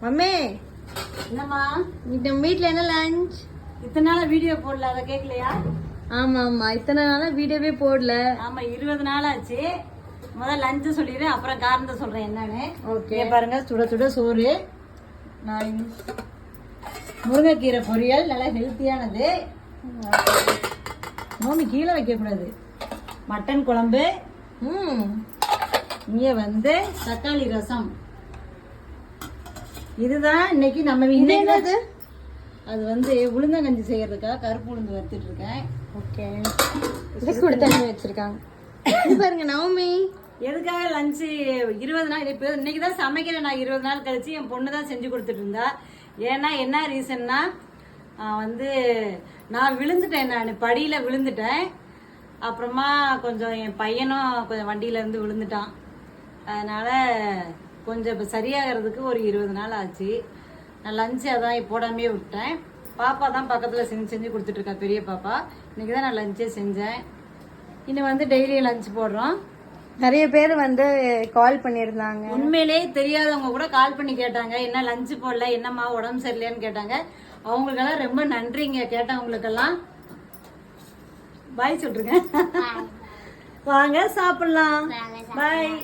Mummy என்னம்மா நம்ம வீட்ல என்ன லஞ்ச்? இத்தனை நாளா வீடியோ போடல, அதை கேட்கலையா? ஆமா ஆமா, இத்தனை நாளா வீடியோவே போடல. ஆமா 20 நாள் ஆச்சு. முதல்ல லஞ்சு சொல்லிடுறேன், அப்புறம் காரணத்தை சொல்றேன் என்னன்னு. ஓகே. இங்க பாருங்க, சுட சுட சோறு, நான் முருங்கைக்கீரை பொரியல், நல்லா ஹெல்த்தியானது. நோம்பி கீழே வைக்க கூடாது. மட்டன் குழம்பு, இங்க வந்து தக்காளி ரசம். இதுதான் இன்னைக்கு நம்ம என்னது? அது வந்து உளுந்தங்கஞ்சி செய்யறதுக்காக கருப்பு உளுந்து வறுத்துட்டு இருக்கேன். ஓகே. இது கூட தண்ணி வச்சிருக்காங்க. இது பாருங்க நவமி. எதுக்காக லஞ்சு 20 நாள் இப்போ இன்னைக்கு தான் சமைக்கிறேன். நான் 20 நாள் கழிச்சு என் பொண்ணு தான் செஞ்சு கொடுத்துட்டு இருந்தா. ஏன்னா என்ன ரீசன்னா வந்து நான் விழுந்துட்டேன், நான் படியில் விழுந்துட்டேன். அப்புறமா கொஞ்சம் என் பையனும் கொஞ்சம் வண்டியிலேருந்து விழுந்துட்டான். அதனால கொஞ்சம் இப்போ சரியாகிறதுக்கு ஒரு 20 நாள் ஆச்சு. நான் லஞ்சு அதான் போடாமே விட்டேன். பாப்பா தான் பக்கத்தில் செஞ்சு கொடுத்துட்ருக்கா, பெரிய பாப்பா. இன்னைக்கு தான் நான் லஞ்சே செஞ்சேன். இன்னும் வந்து டெய்லி லஞ்ச் போடுறோம். நிறைய பேர் வந்து கால் பண்ணியிருந்தாங்க. உண்மையிலே தெரியாதவங்க கூட கால் பண்ணி கேட்டாங்க, என்ன லஞ்சு போடல, என்னம்மா உடம்பு சரியில்லையான்னு கேட்டாங்க. அவங்களுக்கெல்லாம் ரொம்ப நன்றிங்க. கேட்டவங்களுக்கெல்லாம் பாய் சொல்றேங்க. வாங்க சாப்பிடலாம். பாய்.